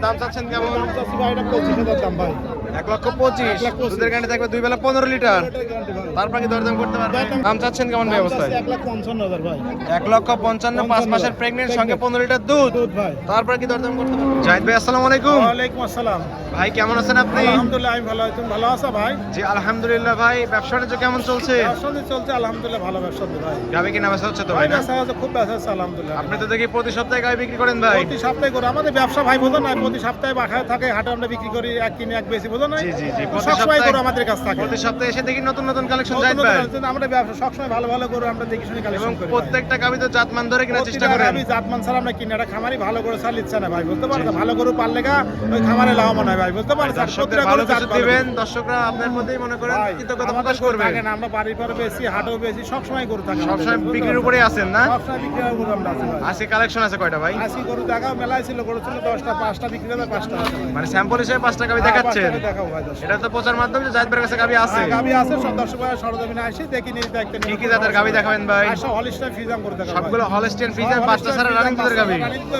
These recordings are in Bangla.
দাম চাচ্ছেন কেমন? দাম চাচ্ছি ভাই এটা 25,000 দাম ভাই। 1,25,000 দুধের গ্যারান্টি থাকবে 2 বেলা 15 লিটার। তারপর কি দরদাম করতে পারবেন? দাম চাচ্ছেন কেমন ভাই অবস্থায়? 1,55,000 ভাই। 1,55,000 5 মাসের প্রেগন্যান্ট সঙ্গে 15 লিটার দুধ। দুধ ভাই। তারপর কি দরদাম করতে পারবেন? জাহিদ ভাই আসসালামু আলাইকুম। ওয়ালাইকুম আসসালাম। ভাই কেমন আছেন আপনি? আলহামদুলিল্লাহ আমি ভালো আছি। তুমি ভালো আছো ভাই? জি আলহামদুলিল্লাহ ভাই। ব্যবসা বাণিজ্য কেমন চলছে? ব্যবসা চলছে আলহামদুলিল্লাহ, ভালো ব্যবসা ভাই। গাবি কিনা বেচা হচ্ছে তো ভাই ভাই না? ব্যবসা আছে, খুব ব্যবসা আছে আলহামদুলিল্লাহ। আপনি তো দেখি প্রতি সপ্তাহে গাবি বিক্রি করেন ভাই। প্রতি সপ্তাহে করে আমাদের ব্যবসা ভাই, বোঝো না? প্রতি সপ্তাহে বাসায় থাকে, হাটে আমরা বিক্রি করি, এক কিনে এক বেশি, বোঝো না? জি জি জি। সবসময় করে আমাদের কাছ থাকে। প্রতি সপ্তাহে এসে দেখি নতুন নতুন কালেকশন নতুন জাহিদ নতুন ভাই। কালেকশন, আমরা ব্যবসা সবসময় ভালো ভালো করে আমরা দেখি শুনে এবং কালেকশন করি। প্রত্যেকটা গাবি তো জাতমান ধরে কেনার চেষ্টা করেন। আমি জাতমান ছাড়া আমরা কিনে, এটা খামারি ভালো করে চাল ইচ্ছা না ভাই, বুঝতে পারছো? ভালো করে পারলে গা ওই খামারে লাভবান হয় ভাই, বুঝতে পারছো? দর্শকদের ভালো কিছু দিবেন, দর্শকরা আপনার প্রতিই মনে করেন কৃতজ্ঞতা প্রকাশ করবে। আমরা বাড়ির পরে বেশি, হাটও বেশি, সবসময় করে থাকি। সবসময় বিক্রির উপরেই আছেন না? সবসময় বিক্রি করে আমরা আছি ভাই। আজকে কালেকশন আছে কয়টা ভাই? আজকে গরু দেখাও, মেলায় ছিল, গরু ছিল 10টা, 5টা বিক্রি হবে, 5টা মানে স্যাম্পল হিসেবে 5টা গাবি দেখাচ্ছেন? দেখাও ভাই। দর্শক এটা তো প্রচার মাধ্যমে যে জাহিদ ভাইয়ের কাছে গাবি আছে। গাবি আছে, সব দর্শক ভাই সরজমিনে আসি দেখি, নিজ দেখতে কি কি জাতের গাবি দেখাবেন ভাই? সব হলিস্টাইন ফ্রিজাম করে দেখাও। সবগুলো হলস্টিয়ান ফ্রিজিয়ান বাচ্চা ছাড়া রানিং দুধের গাবি?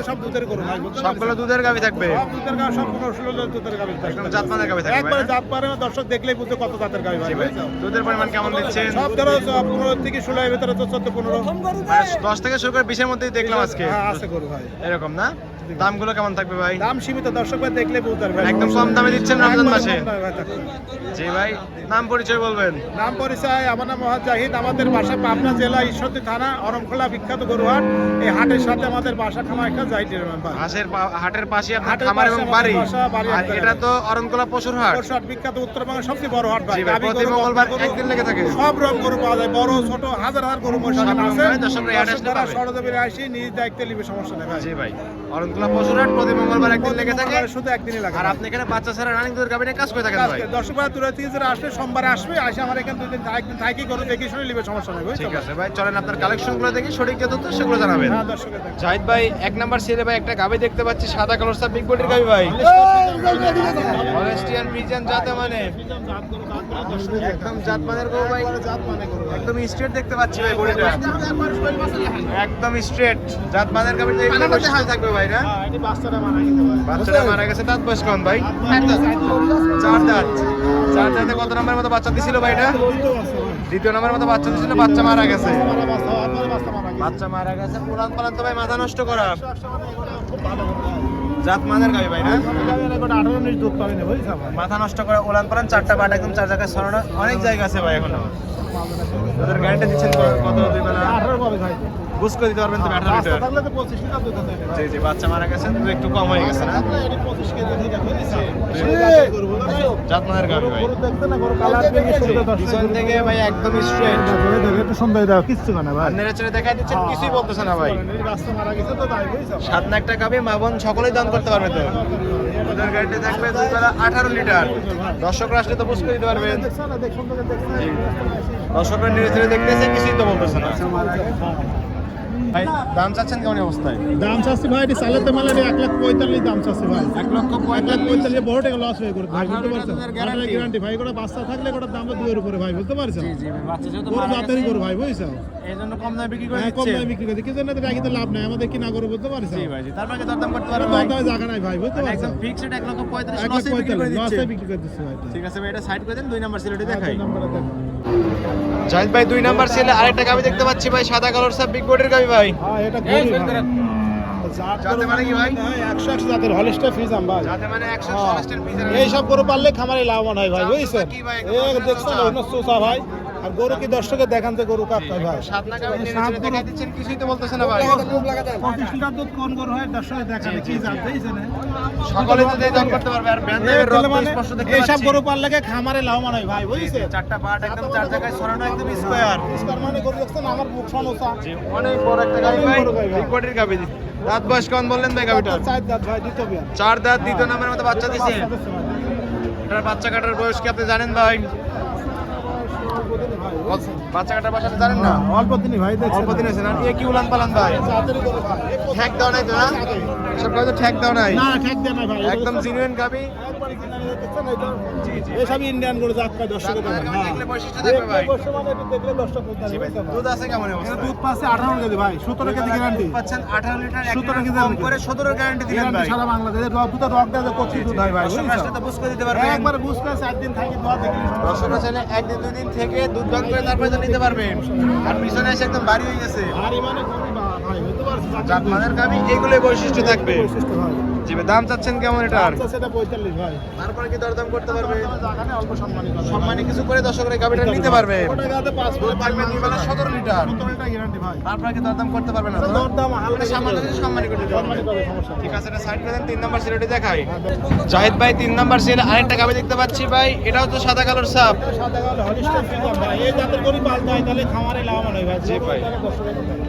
সব দুধের গরু ভাই, বুঝতে পারছো? সবগুলো দুধের গাবি থাকবে? সব দুধের গাবি, সব 15-16 দুধের গাবি থাকবে। একদম জাতমানের গাবি থাকবে ভাই একবারে না? জাত পারে না, দর্শক দেখলেই বুঝতে কত জাতের গাবি ভাই। দুধের পরিমাণ কেমন দিচ্ছেন? সব ধরো 15 থেকে 16 এর ভিতরে তো 14-15 মানে 10 থেকে শুরু করে 20 এর মধ্যেই দেখলাম আজকে। হ্যাঁ, আছে গরু ভাই। এরকম না? দামগুলো কেমন থাকবে ভাই? দাম সীমিত, দর্শক ভাই দেখলে বুঝতে পারবে। একদম কম দামে দিচ্ছেন রমজান মাসে? একবারে কম দামে ভাই থাকবে। জি ভাই, নাম পরিচয় বলবেন? নাম পরিচয়, আমার নাম মোহাম্মদ জাহিদ। আমাদের বাসা পাবনা জেলা ঈশ্বরদী থানা অরমখোলা, বিখ্যাত গরুহাট। এই হাটের সাথে আমাদের বাসা খামার একটা জাহিদের মেম্বার। হাটের পাশে আপনার হাটের খামার পাশে এবং আমাদের বাড়ি। বাসা, বাড়ি আর একটা এটা তো অরণকোলা পশুর হাট। পরশুহাট বিখ্যাত, উত্তরবঙ্গের সবচেয়ে বড় হাট ভাই। জি ভাই, গাভী প্রতি গরু, মঙ্গলবার বকনা গরু, একদিন লেগে থাকে। সব রকম গরু পাওয়া যায়, বড় ছোট হাজার হাজার গরু মহিষ সব এখানে রকম আছে। ভাই, দর্শকরা এই হাটে আসলে দর্শকরা পাবে। সরজমিনে আসি, নিজ দায়িত্বে নিবে, সমস্যা নেই ভাই। জি ভাই, অরণকোলা পশুর হাট প্রতি মঙ্গলবার একদিন লেগে থাকে। শুধু একদিনই লাগে। আর আপনি এখানে বাচ্চা ছাড়া রানিং দুধের গাভী নিয়ে কাজ করে থাকেন ভাই? দর্শক ভাই দূরে থেকে যারা আসবে, সোমবারে আসবে, আসে আমার এখানে 2 দিন একদিন থাকি, গরু দেখে শুনে নিবে, সমস্যা নেই। ঠিক আছে ভাই, চলেন আপনার কালেকশনগুলো দেখি, সঠিক যে তথ্য সেগুলো জানাবেন। হ্যাঁ, দর্শকের দেখে। জাহিদ ভাই, 1 নাম্বার সিরিয়ালে ভাই একটা গাভী দেখতে পাচ্ছি, সাদা কালার সব বিগ বডির গাভী ভাই। হলস্টিয়ান ফ্রিজিয়ান জাতে মানে একদম জাতমানের গরু ভাই, একদম স্ট্রেট দেখতে পাচ্ছি ভাই বডিটা, একদম স্ট্রেট জাতমানের গাভী। তো এগুলো বৈশিষ্ট্য থাকবে ভাই না? হ্যাঁ, এটি বাচ্চাটা মারা গেছে ভাই। বাচ্চাটা মারা গেছে, দাঁত বয়স কেমন ভাই? 4 দাঁত। 4 দাঁতে কত নম্বরের মতো বাচ্চা দিছিল ভাই এটা? দ্বিতীয় নম্বরের মতো বাচ্চা দিছিল, বাচ্চা মারা গেছে। বাচ্চা মারা গেছে, পুরান পালান তো ভাই মাথা নষ্ট করা। জাতমানের গাভী ভাই না? 18-19 দুধ পাবেন বুঝছো ভাই। মাথা নষ্ট করা ওলান পালান, 4টা বাট একদম 4 জায়গায় ছড়ানো, অনেক জায়গা আছে ভাই এখনো। ওদের গ্যারান্টি দিচ্ছেন কত 2 বেলা? 18 পাবে ভাই। বুঝ করে দিতে পারবেন তো 18 বাচ্চা লিটার? থাকলে তো 25 লিটার দুধ হবে। জি জি, বাচ্চা মারা গেছে, দুধ একটু কম হয়ে গেছে না? এটি 25 কেজি থেকে বুঝছো? জাতমানের গাভী ভাই, গরু দেখতে না, গরু কালার দেখে সুন্দর দর্শক। পিছন থেকে ভাই একদম স্ট্রেট। ধরে ধরে একটু সুন্দর দাও, কিচ্ছু না ভাই। আপনারা ছেড়ে দেখাই দিচ্ছেন, কিছুই বলতেছে না ভাই। এই বাচ্চা মারা গেছে তো তাই বুঝছো? 7 না একটা গাভী, মা বোন সকলেই দান করতে পারবে তো? ওদের গ্যারান্টি থাকবে 2 বেলা 18 লিটার। দর্শকরা আসলে তো বুঝ করে দিতে পারবেন। দেখছ না, দেখ সুন্দর দেখছ না। দর্শকরা নিয়ে ছেড়ে দেখতেছে, কিছুই তো বলতেছে না ভাই। দাম চাচ্ছেন কেমন অবস্থায়? দাম চাচ্ছি ভাই, এটি চালাতে মালে 1,45,000 দাম চাচ্ছি ভাই। 1,45,000 বড় টাকা লস হয়ে করতে ভাই, বুঝতে 18 পারছেন? লিটারের guarantee। গ্যারান্টি ভাই, গোটা বাচ্চা থাকলে গোটা দাম 2 এর উপরে ভাই, বুঝতে পারছেন? জি জি, বাচ্চা যেহেতু গরু মারা জাতেরই গেছে, গরু ভাই, বুঝছো? এই জন্য কম দামে বিক্রি করে হ্যাঁ, কম দিচ্ছে। দামে বিক্রি করে কি জন্য তো রাখি তো লাভ নাই, আমাদের কিনা গরু, বুঝতে পারছেন? জি ভাই জি, তারপরে কি দরদাম করতে আর পারবে ভাই? দামে জায়গা নাই ভাই, বুঝতে মানে পারছেন? একদম ফিক্সড 1,45,000 লসে 1,45,000 বিক্রি করে দিচ্ছে। লসে বিক্রি করে দিচ্ছে ভাই। ঠিক আছে ভাই, এটা সাইড করে দেন, 2 নাম্বার সিলেটে দেখাই। নম্বরে দেখো। জাহিদ ভাই, 2 নাম্বার সিলে আরেকটা গাভী দেখতে পাচ্ছি ভাই, সাদা কালার সব বিগ বডির গাভী ভাই। হ্যাঁ, এটা গরু ভাই। জাতে মানে কি ভাই? 100 জাতের হলিস্টার ফ্রিজাম ভাই। যাতে মানে 100 হ্যাঁ। স্টেন পিসের এই সব গরু পাললে খামারে লাভবান হয় ভাই, বুঝছেন? কি ভাই, দেখছো না, অন্য চোষা ভাই। আর গরু কি দর্শকের দেখান যে গরু কাপ ভাই। 7 না গাভী নিয়ে ছেড়ে দেখাই দিচ্ছেন, কিছুই তো বলতেছে না ভাই। 25 লিটার দুধ কোন গরু হয় দর্শকের দেখাবে, কি জানতে বুঝছেন? সকলে তো দাম করতে পারবে। আর ব্যান্ডের রক্ত স্পষ্ট দেখতে এই সব পাচ্ছি। গরু পাললে খামারে লাভবান হয় ভাই, বুঝছেন? 4টা পার্ট একদম 4 জায়গায় ছড়ানো, একদম স্কয়ার। ইস্কার মানে গরু দেখছেন, আমার মুখ সমস্যা। জি, অনেক বড় একটা গাভী ভাই, বড় গাভী ভাই। বিগ বডির গাভী। দাঁত বয়স কেমন বললেন ভাই গাভীটা? 4 দাঁত ভাই, দ্বিতীয় বিয়ান। 4 দাঁত, দ্বিতীয় নাম্বারের মতো বাচ্চা দিছে। বাচ্চা দিচ্ছে ভাই। এটার বাচ্চা কাটার বয়স কি আপনি জানেন ভাই? বাচ্চা কাটার বাসাটা জানেন না? অল্প দিনই ভাই, দেখছেন? অল্প দিন হয়েছে না? এ কি উলান পালান ভাই? জাতেরই গরু ভাই। ঠ্যাক দেওয়া নাই তো না? এসব গাবি তো ঠেক দাও নাই, না ঠেক দেয় না ভাই, একদম জিনুইন গাবি। একবারে কিনা নিয়ে দেখছেন এই তো এসবই ইন্ডিয়ান গরু জাত পায় দর্শকের জাত জন্য। মানে দেখলে বৈশিষ্ট্য দেখবে ভাই। বৈশিষ্ট্য মানে একটু দেখলে দর্শক বুঝতে জি ভাই, পারবে। দুধ আছে কেমন এখানে অবস্থা? দুধ পাচ্ছে 18 কেজি ভাই, 17 কেজি গ্যারান্টি। দুধ পাচ্ছেন 18 লিটার, 17 17 কেজি কম করে 17 গ্যারান্টি দিলেন ভাই। সারা বাংলাদেশে দুধ রক দেয় কচি দুধ হয় ভাই, দর্শকরা আসলে তো বুঝ করে দিতে পারবেন। একবার বুঝ করে 4 দিন থাকি দোয়া দেখি দর্শকরা চাইলে একদিন দুই দিন থেকে দুধ দান করে তারপরে তো নিতে পারবেন। আর পিছনে এসে একদম বাড়ি হয়ে গেছে। আর মানে গরু ভাই হতে পারছে জাত মানের গাবি এগুলোই বৈশিষ্ট্য থাকবে। বৈশিষ্ট্য ভাই। জি ভাই, দাম চাচ্ছেন কেমন এটার? আচ্ছা সেটা 45 ভাই। তারপরে কি দরদাম করতে পারবে? জায়গানে অল্প সম্মানী করে। সম্মানী কিছু করে দর্শকরা এই গাবিটা নিতে পারবে। ওটা গাতে 5 দুধ থাকবে দুই বেলা 17 লিটার। 17 লিটার গ্যারান্টি ভাই। তারপরে কি দরদাম করতে পারবে না তো? দরদাম হালকা সামান্য কিছু সম্মানী করে দিতে সম্মানী পারবে। করে সমস্যা নেই। ঠিক আছে, এটা সাইড করে দেন। 3 নাম্বার সিলেটে দেখাই। জাহিদ ভাই 3 নাম্বার সিলে আরেকটা গাবি দেখতে পাচ্ছি ভাই, এটাও তো সাদা কালোর সাপ। সাদা কালো হলিস্টাইন ফ্রিজিয়ান ভাই, এই জাতের গরু পালতে হয় তাহলে খামারে লাভবান হয় ভাই। জি ভাই।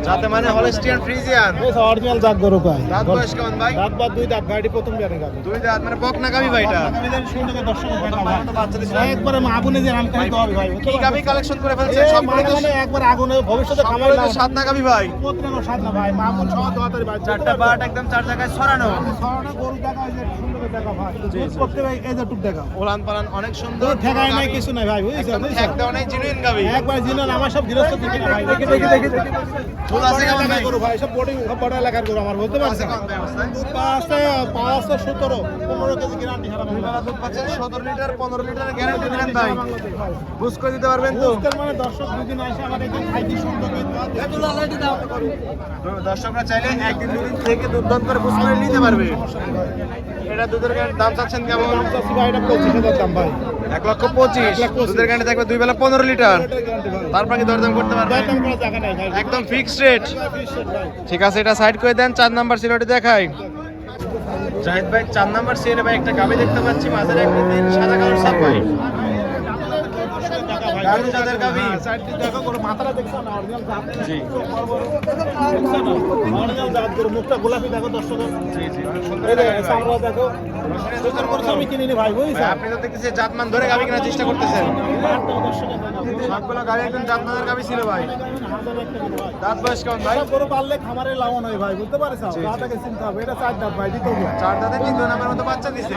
যাতে মানে হলস্টিয়ান ফ্রিজিয়ান। এই অরিজিনাল জাত গরু ভাই। দাঁত বয়স কেমন ভাই? দাঁত বাদ দুই দাঁত গাড়ি প্রথম জানি গাবি। দুই দাঁত মানে বকনা গাবি ভাই এটা। আগামীদিন শুনতে দর্শক ভাই না ভাই। তো বাচ্চা দিছিল। একবারে আগুনে যে নাম খাইতে হবে ভাই। কি গাবি কালেকশন করে ফেলছেন এই সব করে তো মানে একবার আগুনে ভবিষ্যতে খামারে সবগুলো তো লাভবান। সাদা গাবি ভাই। প্রত্যেক সাত না ভাই, মামুন সহ দোয়াতারি ভাই। চারটা বাট একদম চার জায়গায় ছড়ানো। সরানো গরু দেখা এই যে সুন্দর দেখা ভাই। দুধ করতে ভাই এই যে টুক দেখা। ওলান পালান অনেক সুন্দর। দুধ ঠেকায় নাই কিছু নাই ভাই, বুঝছেন? একদম ঠেক দেওয়া নাই, জিনুইন গাবি। একবার জিনাল আমার সব গৃহস্থ দিকে না ভাই। দেখি দুধ আছে কেমন ভাই? গরু ভাই, সব বড় এলাকার গরু আমার বলতে পারছেন। কেমন ভাই অবস্থায়? দুধ পাঁচ 17 15 কেজি গ্যারান্টি হারা দুই বেলা দুধ পাচ্ছেন 17 লিটার 15 লিটারের গ্যারান্টি দিলেন ভাই। বুঝ করে দিতে পারবেন তো? বুঝতেন মানে দর্শক দুদিন আসে আমার এখানে খাইতে সুন্দর দর্শকরা চাইলে একদিন দুদিন থেকে দুধ দান করে বুঝ করে নিতে পারবে। এটা দুধের দাম চাচ্ছেন কেমন? ভাই এটা 25,000 দাম ভাই। 1,25,000 দুধের গ্যারান্টি থাকবে 2 বেলা 15 লিটার। তারপর কি দরদাম করতে পারবে? দাম করা জায়গা নাই ভাই। একদম ফিক্সড রেট। ভাই ঠিক আছে, এটা সাইড করে দেন। 4 নাম্বার সিলেটে দেখাই। জাহিদ ভাই 4 নাম্বার সিলে ভাই একটা গাবি দেখতে পাচ্ছি, মাঝের একটা দিন সাদা কালোর সাপ ভাই। গাবি যাদের গাবি। সাইডটি দেখো গরু মাথাটা দেখছো না অরিজিনাল জাত। জি অরিজিনাল জাত গরু মুখটা গোলাপি দেখো দর্শক। জি জি, সুন্দর এই যে গাবি ভাই। সামরা দেখো। সুন্দর করে আমি কিনে নি ভাই, ভাই, বুঝছেন? আপনি তো দেখতেছি জাতমান ধরে গাবি কেনার চেষ্টা করতেছেন। দর্শকের জন্য। সবগুলো গাবি একদম জাতমানের গাবি ছিল ভাই। দাঁত বয়স কেমন ভাই? সব গরু পাললে খামারে লাভবান হয় ভাই, বুঝতে পারছো? জি, জি। দাদাকে চিন্তা হবে, এটা 4 দাঁত ভাই, দ্বিতীয় দাঁত। 4 দাঁতে 3 নাম্বার মতো বাচ্চা দিছে।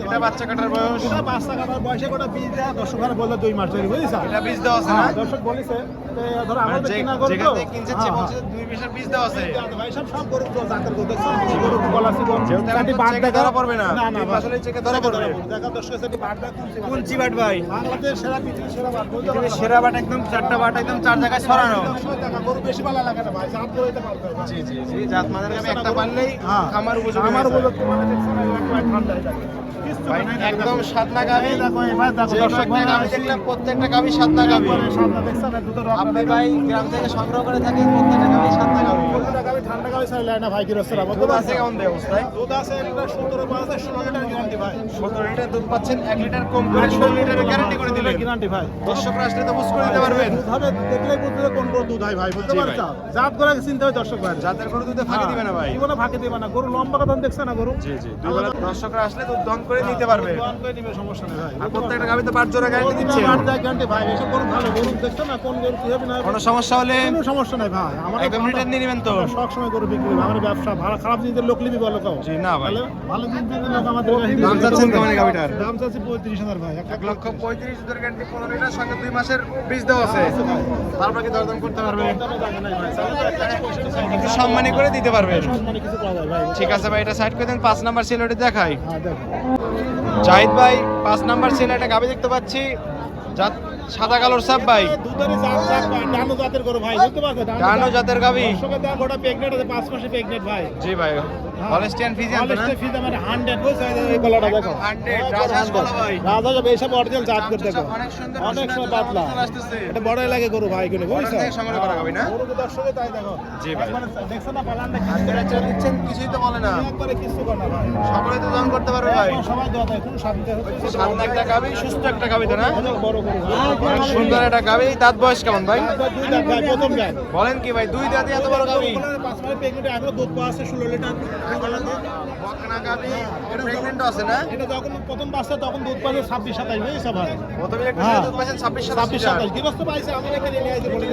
এটা বাচ্চা কাটার বয়স। এটা বাচ্চা কাটার বয়সে গোটা বীজ দেয়া দর্শক ঘরে বললে 2 মাস ধরে, বুঝছো? এটা বীজ দেওয়া আছে না? হ্যাঁ, দর্শক বলেছে যে ধরো মানে আমাদের যে কিনা গরু যেখান তো। থেকে কিনছে হ্যাঁ, বলছে 2 বিশের বীজ দেওয়া আছে। ভাই সব গরু তো জাতের গরু দেখছো, কিছু গরু গলা ছিল। যেহেতু এখন চারটি তো বাট চেকে দেখা ধরা পড়বে না। না না তিন ভাই। মাস হলেই চেকে ধরা পড়বে। দেখা দর্শকের চারটি বাট দেখা কোন চিবাট ভাই? বাংলাদেশ সেরা পৃথিবীর সেরা বাট, বুঝতে পৃথিবীর পারছো? সেরা বাট একদম 4টা বাট একদম 4 জায়গায় ছড়ানো। দর্শক দেখা গরু বেশি ভালো লাগে না ভাই, জাত গরু এটা পালতে হবে। জি জি জি, জাতমানের গাবি একটা পারলেই হ্যাঁ। খামার উপযোগী। আমার হয়ে যায়। উপযুক্ত মানে দেখছো না একবার ঠান্ডা এটা। কিচ্ছু ভাই নাই, একদম সাতনা গাবি। এই দেখো এবার দেখো যে দর্শক কয়েকটা গাবি দেখলাম প্রত্যেকটা গাবি সাতনা গাবি। সামনে দেখছো না দুটো রক আপনি ভাই গ্রাম থেকে সংগ্রহ করে থাকেন প্রত্যেকটা গাবি সাতনা গাবি। গাবি ঠান্ডা গাবি ছাড়লে না ভাই গৃহস্থরা, বুঝতে দুধ আছে পারছো? কেমন দেয় অবস্থায়? দুধ আছে একটা 17 পাঁচে 16 লিটার গ্যারান্টি ভাই। 17 লিটার দুধ পাচ্ছেন, 1 লিটার কম করে 16 লিটারের গ্যারান্টি করে দিলেন। গ্যারান্টি ভাই। দর্শকরা আসলে তো বুঝ করে দিতে পারবেন। দুধ হবে দেখলেই বুঝতে হবে কোন গরু দুধ হয় ভাই, বুঝতে জি ভাই। পারছো? জাত করে চিনতে হবে দর্শক ভাই। যাদের গরু দুধে ফাঁকি দিবে না ভাই। জীবনে ফাঁকি দিবে না, গরু লম্বা কথা দেখছে না গরু। জি জি, দুই বেলা দর্শকরা আসলে দুধ দন করে নিতে পারবে। দোয়ান করে নিবে, সমস্যা নেই ভাই। আর প্রত্যেকটা গাবি তো 5 জোড়া গ্যারান্টি দিচ্ছে। গ্যারান্টি ভাই, এসব গরু ভালো গরু দেখছো না কোন গরু কি হবে না হবে। কোনো সমস্যা হলে কোনো সমস্যা নাই ভাই, আমার একদম রিটার্ন নিয়ে নেবেন তো? সব সময় গরু বিক্রি হবে, আমার ব্যবসা ভালো খারাপ জিনিসের লোক লিবি বলো কাও। জি না ভাই। ভালো ভালো জিনিসের লোক আমাদের দাম চাচ্ছেন কেমন এই গাবিটার? দাম চাচ্ছি 35,000 ভাই। 1,35,000 দুধের গ্যারান্টি 15 লিটার সঙ্গে 2 মাসের বীজ দেওয়া আছে। তারপর কি দরদাম করতে পারবে? একটু সম্মানী করে দিতে পারবেন। মানে কিছু পাওয়া যায় ভাই। ঠিক আছে ভাই, এটা সাইড করে দেন। 5 নাম্বার সিলেটে দেখাই। হ্যাঁ দেখো। জাহিদ ভাই 5 নাম্বার সিলেটে গাবি দেখতে পাচ্ছি, জাত সাদা কালোর সাপ ভাই। দুধেরই জাত জাত ভাই, ডানো জাতের গরু ভাই, বুঝতে পারছো? ডানো জাতের গাবি। দর্শকের দেওয়া গোটা প্রেগনেন্ট আছে, 5 মাসে প্রেগনেন্ট ভাই। জি ভাই, হলস্টিয়ান ফিজিয়ান তো না? হলস্টাইন ফ্রিজিয়ান মানে 100 বুঝছো? এই গলাটা দেখো। 100 রাজহাঁস গলা ভাই। রাজা এইসব অরিজিনাল জাত করে দেখো। অনেক সুন্দর, অনেক সময় সুন্দর পাতলা। চলে আসতেছে। এটা বড় লাগে গরু ভাই গুলো, বড় বুঝছো? থেকে সংগ্রহ করা গাবি না? গরু দর্শকে তাই দেখো। জি ভাই। একবারে দেখছো না পালানটা কি আপনারা চলে দিচ্ছেন, কিছুই তো বলে না। একবারে কিছু করে না ভাই। সকলে তো দান করতে পারবে ভাই। এখন সবাই দেওয়া দেয়, কোনো স্বাধীনতা হচ্ছে। সামনে একটা গাবি, সুস্থ একটা গাবি তো না? অনেক বড় গরু। অনেক সুন্দর একটা গাবি। দাঁত বয়স কেমন ভাই? দুই দাঁত ভাই, প্রথম গান। বলেন কি ভাই, 2 দাঁতে এত বড় গাবি? 5 মাসে প্রেগনেন্ট, এখনো দুধ পাওয়া আছে 16 লিটার। বকনা গাবি প্রেগন্যান্ট আছে না? এটা যখন প্রথম বাচ্চা তখন দুধ পাবে 26-27 বুঝছো ভাই? প্রথমে একটু হ্যাঁ। দুধ পাচ্ছেন 26-27 26-27 গৃহস্থ পাইছে আমি এখানে নিয়ে আইছি বলি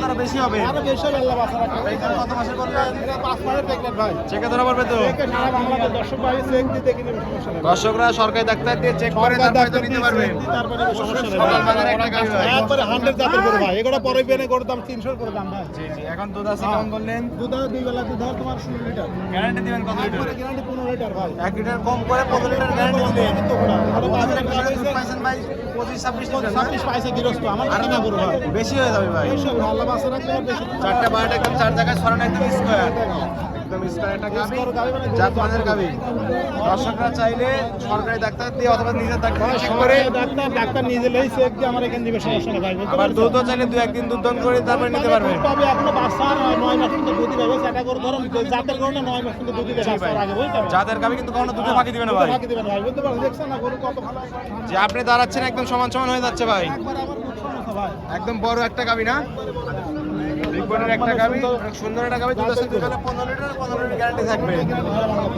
আরো বেশি হবে। আরো বেশি হবে আল্লাহ বাঁচা রাখে। এখানে কত মাসের করবেন? এটা 5 মাসের প্রেগন্যান্ট ভাই। চেকে ধরা পড়বে তো? একে সারা বাংলাদেশ দর্শক ভাই চেক দিয়ে দেখে নেবে, সমস্যা নেই। দর্শকরা সরকারি ডাক্তার দিয়ে চেক করে তারপরে তো নিতে পারবেন। তারপরে সমস্যা নেই সকাল ভাই। বাজারে একটা গাবি ভাই। একবারে 100 জাতের গরু ভাই। এগুলো পরে বেনে গরুর দাম 300 করে দাম ভাই। জি জি, এখন দুধ আছে কেমন বললেন? দুধ হয় 2 বেলা দুধ হয় তোমার 16 লিটার। গ্যারান্টি দিবেন কত লিটার? একবারে গ্যারান্টি 15 লিটার ভাই। 1 লিটার কম করে 15 লিটার গ্যারান্টি দিবেন। তো ওরা আরো বাজারে দুধ পাইছেন ভাই 25-26 লিটার না? 26 পাইছে গৃহস্থ আমার কাছে না গরু ভাই। বেশি হয়ে যাবে ভাই। এইসব আল্লাহ বাঁচা রাখলে আর বেশি চারটা বারোটা একদম চার জায়গায় ছড়ানো একদম স্কোয়ার, একদম স্কোয়ার একটা গাবি, জাতমানের গাবি। দর্শকরা চাইলে সরকারি ডাক্তার দিয়ে অথবা নিজের ডাক্তার চেক করে, ডাক্তার নিজে লেই চেক দিয়ে আমার এখানে দিবে, সমস্যা নেই ভাই। আবার দুধও চাইলে 2-1 দিন দুধ দন করে তারপরে নিতে পারবেন। তবে এখনো বাচ্চা 9 মাস কিন্তু দুধ দেবে। সেটা করে ধরুন জাতের গরু না 9 মাস কিন্তু দুধ দেবে বাচ্চার আগে, বুঝতে পারছেন? যাদের গাবি কিন্তু কখনো দুধে ফাঁকি দিবে না ভাই। বাকি দিবেন ভাই, বুঝতে পারছেন? দেখছেন না গরু কত ভালো। যে আপনি দাঁড়াচ্ছেন একদম সমান সমান হয়ে যাচ্ছে ভাই। একবার আমার খুব সমস্যা ভাই। একদম বড় একটা গাবি না, বিগ বড়ের একটা গাবি, অনেক সুন্দর একটা গাবি। দুধ আছে 2 বেলা 15 লিটার, 15 লিটার গ্যারান্টি থাকবে।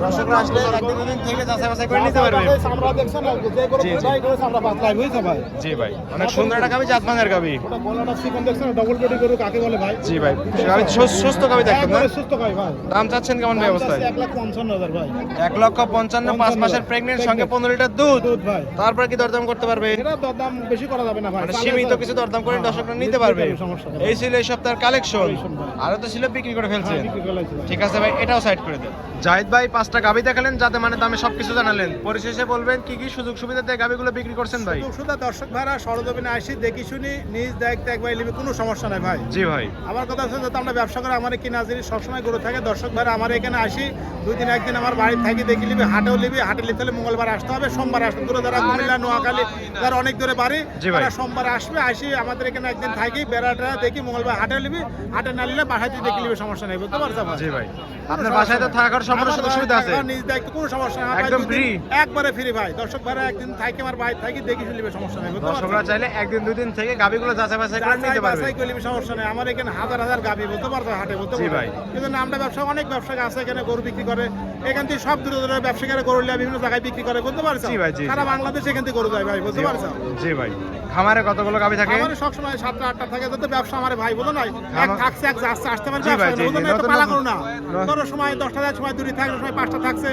দর্শকরা আসলে একদিন দুদিন থেকে যাচাই বাছাই করে নিতে পারবে। আমরা দেখছেন না যে গরু জি, জি। ভাই করে আমরা পাতলাই, বুঝছেন ভাই? জি ভাই, অনেক সুন্দর একটা গাবি, জাতমানের গাবি। ওটা গলাটা চিকন দেখছেন, ডবল বডি গরু কাকে বলে ভাই? জি ভাই, গাবি সুস্থ গাবি দেখেন না? একবারে সুস্থ ভাই ভাই। দাম চাচ্ছেন কেমন ভাই অবস্থায়? 1,55,000 ভাই। 1,55,000, 5 মাসের প্রেগনেন্ট, সঙ্গে 15 লিটার দুধ। দুধ ভাই। তারপরে কি দরদাম করতে পারবে? এটা দাম বেশি করা যাবে না ভাই। মানে সীমিত কিছু দরদাম করে দর্শকরা নিতে পারবে। সমস্যা নেই। এই ছিল এই সপ্তাহের কালেকশন। Collection ভাই। আরো তো ছিল বিক্রি করে ফেলছেন। হ্যাঁ, বিক্রি করে লাইছি ভাই। ঠিক আছে ভাই, এটাও সাইড করে দেন। জাহিদ ভাই 5টা গাবি দেখালেন, যাতে মানে দামে সবকিছু জানালেন। পরিশেষে বলবেন কি কি সুযোগ সুবিধা দিয়ে গাবিগুলো বিক্রি করছেন ভাই? শুধু দর্শক ভাড়া সরজমিনে আসি, দেখি শুনি, নিজ দায়িত্ব একবার নিবি, কোনো সমস্যা নাই ভাই। জি ভাই। আমার কথা হচ্ছে যাতে আমরা ব্যবসা করে আমার কিনা জিনিস সবসময় গরু থাকে, দর্শক ভাড়া আমার এখানে আসি 2 দিন 1 দিন আমার বাড়ি থাকি, দেখি নিবি, হাটেও নিবি। হাটে নিতে হলে মঙ্গলবার আসতে হবে, সোমবার আসতে দূরে, যারা কুমিল্লা নোয়াখালী যারা অনেক দূরে বাড়ি, জি ভাই। তারা সোমবার আসবে, আসি আমাদের এখানে একদিন থাকি, বেড়াটা দেখি, মঙ্গলবার হাটেও নিবি, হাটে না নিলে বাসায় তুই দেখে নিবি, সমস্যা নেই, বুঝতে পারছো ভাই? জি ভাই, আপনার বাসায় তো থাকার সম্পূর্ণ সুযোগ সুবিধা আছে। আমার নিজ দায়িত্ব, কোনো সমস্যা নেই। আমার একদম ভাই 2 দিন free। একবারে ফ্রি ভাই। দর্শক ভাড়া একদিন থাকি আমার বাড়ি থাকি, দেখি শুনলিবে, সমস্যা নেই, বুঝতে পারছো? দর্শকরা চাইলে 1 দিন 2 দিন থেকে গাবিগুলো যাচাই বাছাই করে নিতে পারবে। বাছাই করলে সমস্যা নেই। আমার এখানে হাজার হাজার গাবি, বলতে পারছো, হাটে, বলতে জি পারছো? ভাই। কিন্তু আমরা ব্যবসা, অনেক ব্যবসা আছে এখানে গরু বিক্রি করে, এখান থেকে সব দূরে দূরে ব্যবসায়ীরা গরু নিয়ে বিভিন্ন জায়গায় বিক্রি করে, বুঝতে পারছো? জি ভাই, জি, জি। সারা বাংলাদেশে এখান থেকে গরু যায় ভাই, বুঝতে পারছো? জি ভাই। খামারে কতগুলো গাবি থাকে? আমার সবসময় 7টা 8টা থাকে, যত ব্যবসা আমার ভাই, বুঝো নাই? এক থাকছে, এক যাচ্ছে, আসতে পারে জি ভাই, ব্যবসা, জি, বুঝো জি। না? তো নতুন পালা নতুন- করো না। ন- ধরো সময় 10টা যায়, সময় 2টি থাকে, সময় 5টা থাকছে,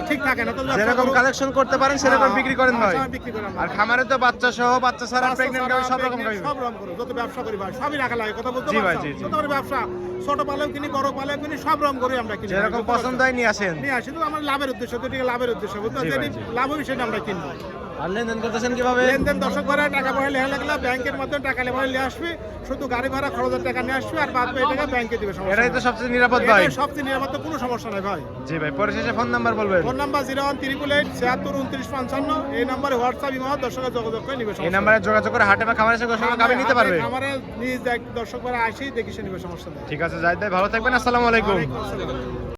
ঠিক থাকে না। তো ব্যবসা যেরকম করো। কালেকশন করতে পারেন সেরকম বিক্রি করেন ভাই। হ্যাঁ, বিক্রি করেন আর খামারে তো বাচ্চা সহ, বাচ্চা ছাড়া, প্রেগন্যান্ট গাবি সব রকম গাবি। সব রকম করো, যত ব্যবসা করি ভাই সবই রাখা লাগে, কথা বলতে জি ভাই, পারছো? জি, জি। যত বড় ব্যবসা, ছোট পালেও কিনি, বড় পালেও কিনি, সব রকম করি আমরা কিনি। যেরকম বুঝতে পারছো? পছন্দ হয় নিয়ে আসেন। নিয়ে আসি, তো আমার লাভের উদ্দেশ্য, দুটিকে লাভের উদ্দেশ্য, বুঝতে জি পারছো? ভাই, যদি জি। লাভ হবে সেটা আমরা কিনবো। আর লেনদেন করতেছেন কিভাবে? লেনদেন দর্শক ভাড়া টাকা পয়সা লেখা লাগলে ব্যাংকের মাধ্যমে টাকা লেখা নিয়ে আসবে, শুধু গাড়ি ভাড়া খরচের টাকা নিয়ে আসবে, আর বাদ বাকি টাকা ব্যাংকে দিবে, সমস্যা এটাই নেই। তো সবচেয়ে নিরাপদ ভাই। এটাই সবচেয়ে নিরাপদ, কোনো সমস্যা নেই ভাই। জি ভাই, পরিশেষে ফোন নাম্বার বলবেন। ফোন নাম্বার 01388 762955, এই নাম্বারে হোয়াটসঅ্যাপ ইমো দর্শকের যোগাযোগ করে নিবে, এই সমস্যা নাম্বারে যোগাযোগ করে হাটে বা খামারে এসে সঙ্গে গাবি নিতে পারবে। আমার নিজ দর্শক ভাড়া আসি, দেখি সে নিবে, সমস্যা নেই। ঠিক আছে জাহিদ ভাই, ভালো থাকবেন। আসসালামু আলাইকুম। ওয়ালাইকুম আসসালাম।